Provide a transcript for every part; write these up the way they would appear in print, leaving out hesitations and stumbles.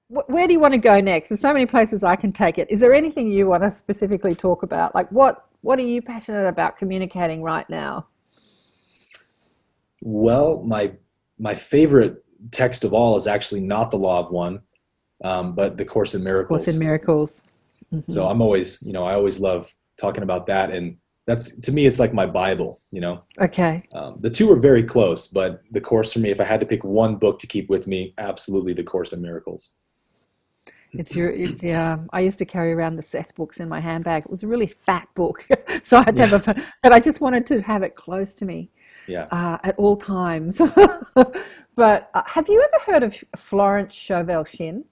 Where do you want to go next? There's so many places I can take it. Is there anything you want to specifically talk about? Like what are you passionate about communicating right now? Well, my favorite text of all is actually not the Law of One, but the Course in Course in Miracles. Miracles. So I'm always, I always love talking about that, and that's, to me, it's like my Bible. Okay. The two are very close, but the Course for me, if I had to pick one book to keep with me, absolutely the Course in Miracles. Yeah. I used to carry around the Seth books in my handbag. It was a really fat book, so I had to Yeah, have but I just wanted to have it close to me yeah. at all times. But have you ever heard of Florence Chauvel Shin?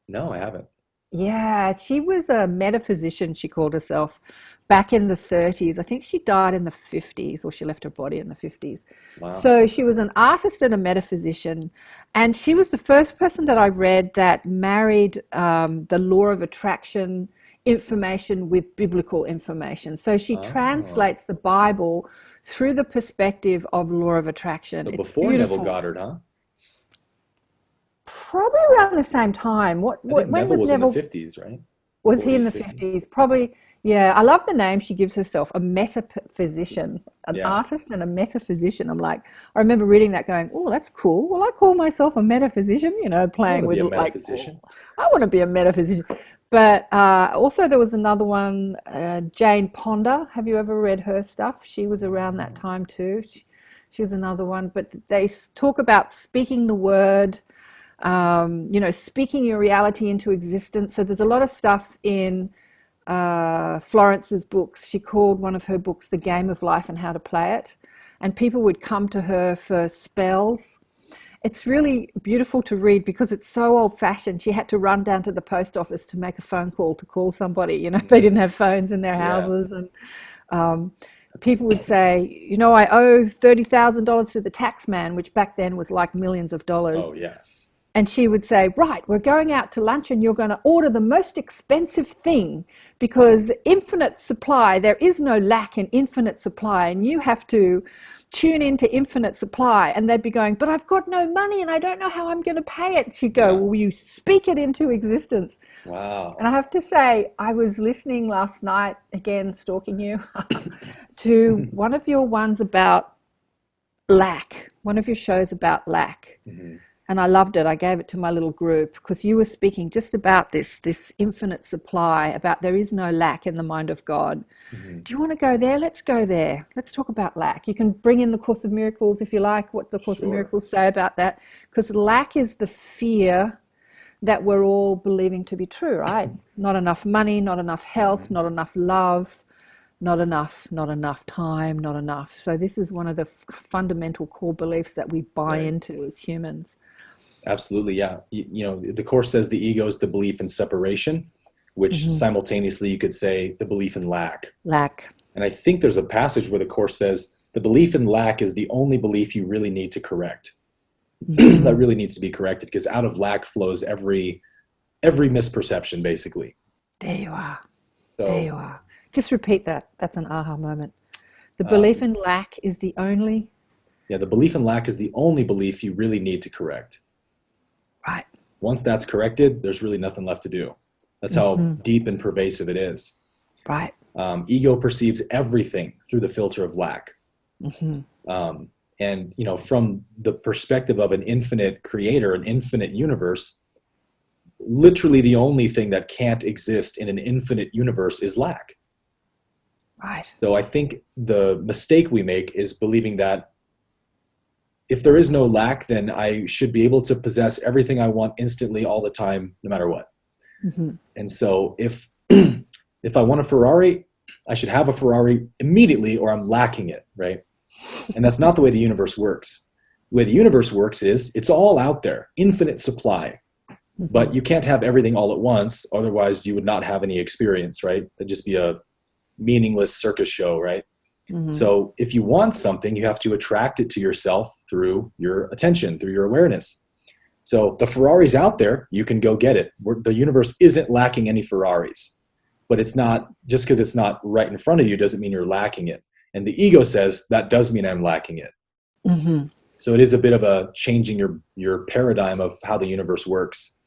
No, I haven't. Yeah, she was a metaphysician, she called herself, back in the 30s. I think she died in the 50s, or she left her body in the 50s. Wow. So she was an artist and a metaphysician. And she was the first person that I read that married the law of attraction information with biblical information. So she Oh, translates the Bible through the perspective of law of attraction. so It's before Neville beautiful. Goddard, huh? Probably around the same time. I think When Neville was was in the Neville? 50s, right? Was he in 40s, the 50s. 50s? Probably, yeah. I love the name she gives herself, a metaphysician, an Yeah. artist and a metaphysician. I'm like, I remember reading that going, oh, that's cool. Well, I call myself a metaphysician, I want playing to be with a like, metaphysician. I want to be a metaphysician. But also there was another one, Jane Ponder. Have you ever read her stuff? She was around that No. time too. She was another one. But they talk about speaking the word, speaking your reality into existence. So there's a lot of stuff in Florence's books. She called one of her books The Game of Life and How to Play It. And people would come to her for spells. It's really beautiful to read because it's so old fashioned. She had to run down to the post office to make a phone call to call somebody. They didn't have phones in their Yeah. houses. And people would say, I owe $30,000 to the tax man, which back then was like millions of Oh, dollars. yeah. And she would say, right, we're going out to lunch and you're going to order the most expensive thing because infinite supply, there is no lack in infinite supply. And you have to tune into infinite supply. And they'd be going, but I've got no money and I don't know how I'm going to pay it. She'd go, Yeah. well, you speak it into existence. And I Wow. have to say, I was listening last night, again, stalking you, to one of your ones about lack, one of your shows about lack. Mhm. And I loved it. I gave it to my little group because you were speaking just about this infinite supply, about there is no lack in the mind of God. Mhm. Do you want to go there? Let's go there. Let's talk about lack. You can bring in the Course of Miracles if you like, what the Course of Sure. Miracles say about that, because lack is the fear that we're all believing to be true, right? Not enough money, not enough health, Mhm. not enough love, not enough time, not enough. So this is one of the fundamental core beliefs that we buy Right. into as humans. Absolutely. Yeah. The Course says the ego is the belief in separation, which Hmm. simultaneously you could say the belief in lack. Lack. And I think there's a passage where the Course says the belief in lack is the only belief you really need to correct. That Hmm. really needs to be corrected because out of lack flows every misperception, basically. There you are. There you So are. Just repeat that. That's an aha moment. The belief um, in lack is the only. yeah, the belief in lack is the only belief you really need to correct. Right. Once that's corrected, there's really nothing left to do. That's how Hmm. deep and pervasive it is. Right. Ego perceives everything through the filter of lack. Hmm. Um, and, from the perspective of an infinite creator, an infinite universe, literally the only thing that can't exist in an infinite universe is lack. Right. So I think the mistake we make is believing that if there is no lack, then I should be able to possess everything I want instantly all the time, no matter what. Hmm. And so if I want a Ferrari, I should have a Ferrari immediately or I'm lacking it, right? And that's not the way the universe works. The way the universe works is it's all out there, infinite supply. Hmm. But you can't have everything all at once, otherwise you would not have any experience, right? It'd just be a meaningless circus show, right? Hmm. So if you want something, you have to attract it to yourself through your attention, through your awareness. So the Ferrari's out there, you can go get it. The universe isn't lacking any Ferraris, but it's not, just because it's not right in front of you doesn't mean you're lacking it. And the ego says that does mean I'm lacking it. Hmm. So it is a bit of a changing your paradigm of how the universe works.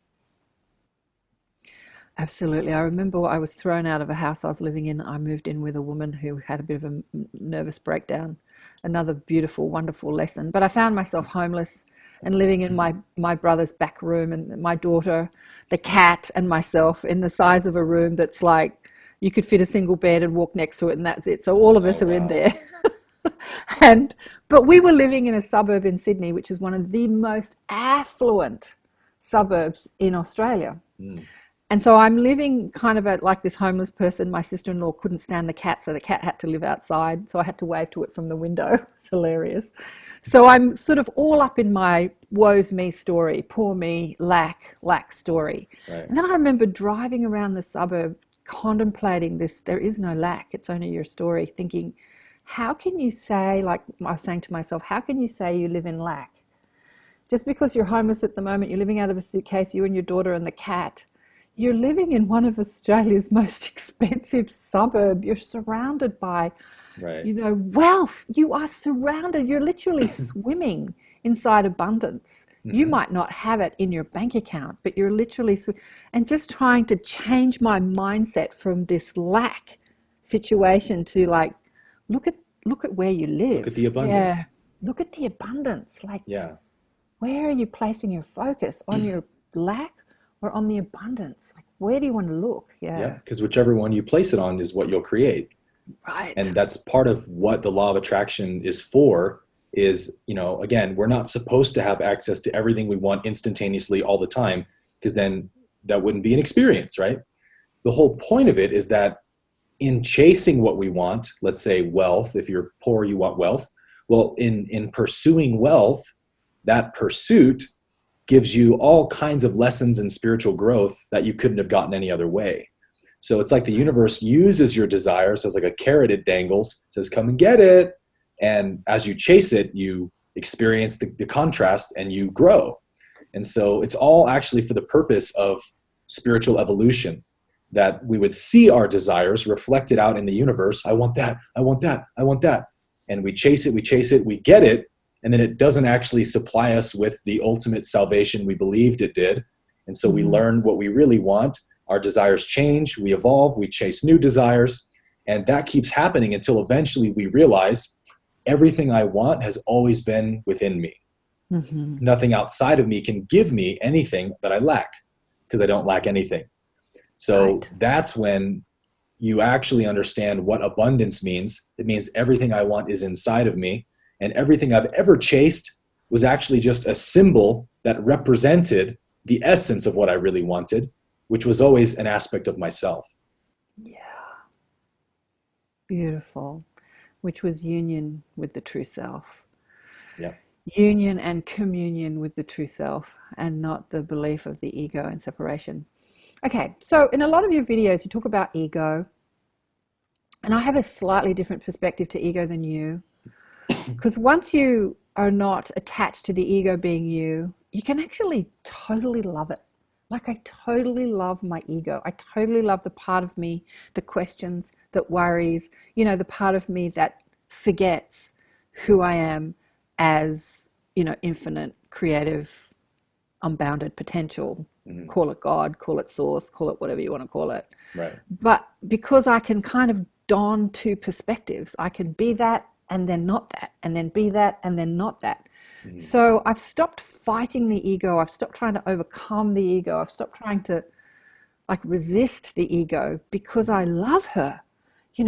Absolutely. I remember I was thrown out of a house I was living in. I moved in with a woman who had a bit of a nervous breakdown. Another beautiful, wonderful lesson. But I found myself homeless and living in my brother's back room, and my daughter, the cat, and myself in the size of a room that's like you could fit a single bed and walk next to it, and that's it. So all of Oh, us are in wow. there. But we were living in a suburb in Sydney, which is one of the most affluent suburbs in Australia. Mm. And so I'm living kind of like this homeless person. My sister-in-law couldn't stand the cat, so the cat had to live outside. So I had to wave to it from the window. It's hilarious. So I'm sort of all up in my woe's me story, poor me, lack story. Right. And then I remember driving around the suburb, contemplating this, there is no lack, it's only your story, thinking, how can you say, like I was saying to myself, how can you say you live in lack? Just because you're homeless at the moment, you're living out of a suitcase, you and your daughter and the cat, you're living in one of Australia's most expensive suburb. You're surrounded by, Right. wealth. You are surrounded. You're literally swimming inside abundance. You might not have it in your bank account, but you're literally, and just trying to change my mindset from this lack situation to like, look at where you live. Look at the abundance. Yeah. Look at the abundance. Like, Yeah. where are you placing your focus? On your lack or on the abundance? Like, where do you want to look? Yeah. Because whichever one you place it on is what you'll create. Right. And that's part of what the law of attraction is for, is, again, we're not supposed to have access to everything we want instantaneously all the time, because then that wouldn't be an experience, right? The whole point of it is that in chasing what we want, let's say wealth, if you're poor, you want wealth. Well, in pursuing wealth, that pursuit gives you all kinds of lessons in spiritual growth that you couldn't have gotten any other way. So it's like the universe uses your desires as like a carrot it dangles, says, come and get it. And as you chase it, you experience the contrast and you grow. And so it's all actually for the purpose of spiritual evolution, that we would see our desires reflected out in the universe. I want that, I want that, I want that. And we chase it, we get it. And then it doesn't actually supply us with the ultimate salvation we believed it did. And so we learn what we really want. Our desires change, we evolve, we chase new desires. And that keeps happening until eventually we realize everything I want has always been within me. Mm-hmm. Nothing outside of me can give me anything that I lack, because I don't lack anything. So that's when you actually understand what abundance means. It means everything I want is inside of me. And everything I've ever chased was actually just a symbol that represented the essence of what I really wanted, which was always an aspect of myself. Yeah. Beautiful. Which was union with the true self. Yeah. Union and communion with the true self, and not the belief of the ego and separation. Okay, so in a lot of your videos, you talk about ego. And I have a slightly different perspective to ego than you. Because once you are not attached to the ego being you, you can actually totally love it. Like, I totally love my ego. I totally love the part of me that questions, that worries, the part of me that forgets who I am as, infinite, creative, unbounded potential. Mm-hmm. Call it God, call it source, call it whatever you want to call it. Right. But because I can kind of don two perspectives, I can be that and then not that, and then be that and then not that. Mm-hmm. So I've stopped fighting the ego. I've stopped trying to overcome the ego. I've stopped trying to resist the ego, because I love her.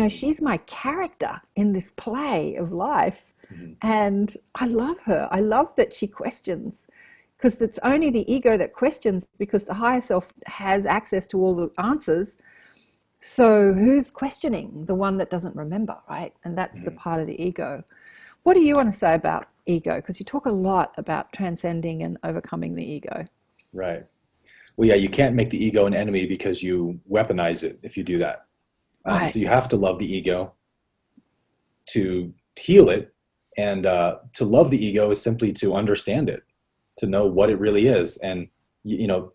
She's my character in this play of life. Mm-hmm. And I love her. I love that she questions, because it's only the ego that questions, because the higher self has access to all the answers. So who's questioning? The one that doesn't remember, right? And that's the part of the ego. What do you want to say about ego? Because you talk a lot about transcending and overcoming the ego. Right. Well, yeah, you can't make the ego an enemy, because you weaponize it if you do that. Right. So you have to love the ego to heal it. And to love the ego is simply to understand it, to know what it really is. And,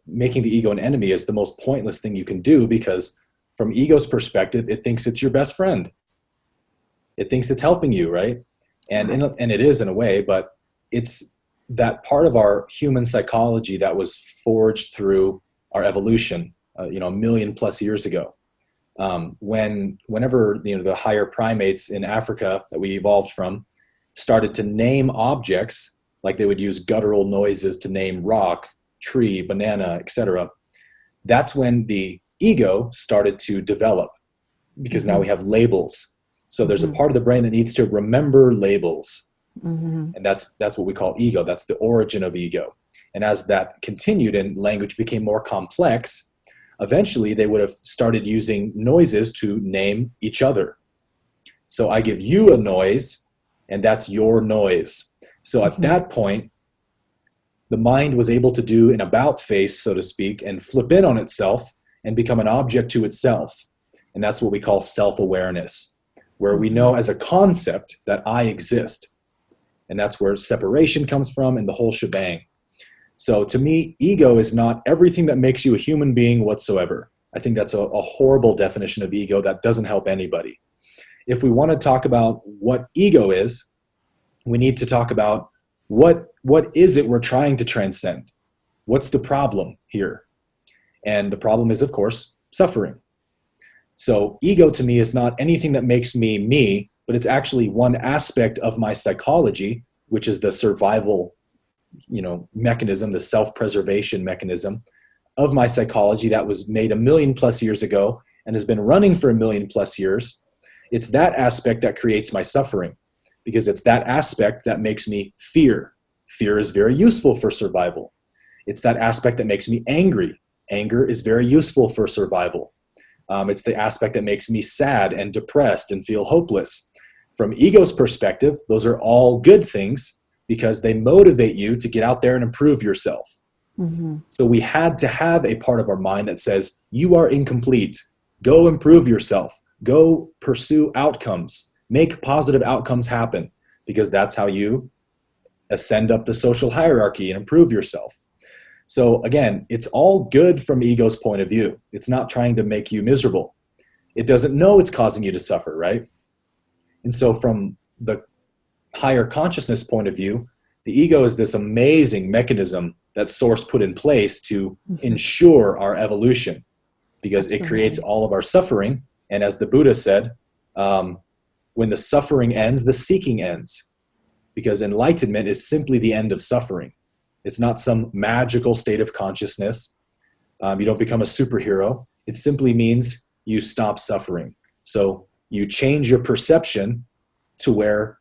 making the ego an enemy is the most pointless thing you can do, because from ego's perspective, it thinks it's your best friend. It thinks it's helping you, right? And and it is in a way, but it's that part of our human psychology that was forged through our evolution. a million plus years ago. Whenever the higher primates in Africa that we evolved from started to name objects, like they would use guttural noises to name rock, tree, banana, etc., that's when the ego started to develop, because now we have labels. So there's a part of the brain that needs to remember labels. And that's what we call ego. That's the origin of ego. And as that continued and language became more complex, eventually they would have started using noises to name each other. So I give you a noise, and that's your noise. So at that point, the mind was able to do an about face, so to speak, and flip in on itself and become an object to itself. And that's what we call self-awareness, where we know as a concept that I exist. And that's where separation comes from and the whole shebang. So to me, ego is not everything that makes you a human being whatsoever. I think that's a horrible definition of ego that doesn't help anybody. If we want to talk about what ego is, we need to talk about what is it we're trying to transcend? What's the problem here? And the problem is, of course, suffering. So ego to me is not anything that makes me me, but it's actually one aspect of my psychology, which is the survival mechanism, the self-preservation mechanism of my psychology that was made 1,000,000+ years ago and has been running for 1,000,000+ years. It's that aspect that creates my suffering, because it's that aspect that makes me fear. Fear is very useful for survival. It's that aspect that makes me angry. Anger is very useful for survival. It's the aspect that makes me sad and depressed and feel hopeless. From ego's perspective, those are all good things because they motivate you to get out there and improve yourself. So we had to have a part of our mind that says, you are incomplete. Go improve yourself. Go pursue outcomes. Make positive outcomes happen, because that's how you ascend up the social hierarchy and improve yourself. So again, it's all good from ego's point of view. It's not trying to make you miserable. It doesn't know it's causing you to suffer, right? And so from the higher consciousness point of view, the ego is this amazing mechanism that Source put in place to ensure our evolution, because it creates all of our suffering. And as the Buddha said, when the suffering ends, the seeking ends, because enlightenment is simply the end of suffering. It's not some magical state of consciousness. You don't become a superhero. It simply means you stop suffering. So you change your perception to where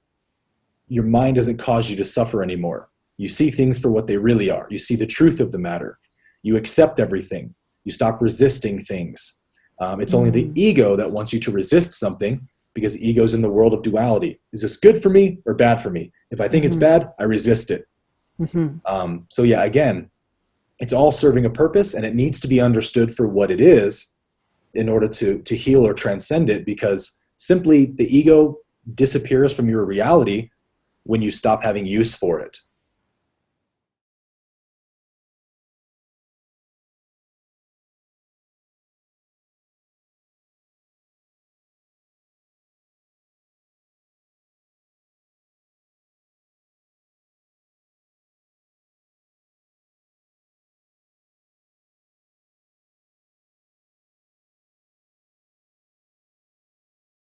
your mind doesn't cause you to suffer anymore. You see things for what they really are. You see the truth of the matter. You accept everything. You stop resisting things. It's only the ego that wants you to resist something, because ego's in the world of duality. Is this good for me or bad for me? If I think it's bad, I resist it. So yeah, again, it's all serving a purpose, and it needs to be understood for what it is in order to heal or transcend it, because simply the ego disappears from your reality when you stop having use for it.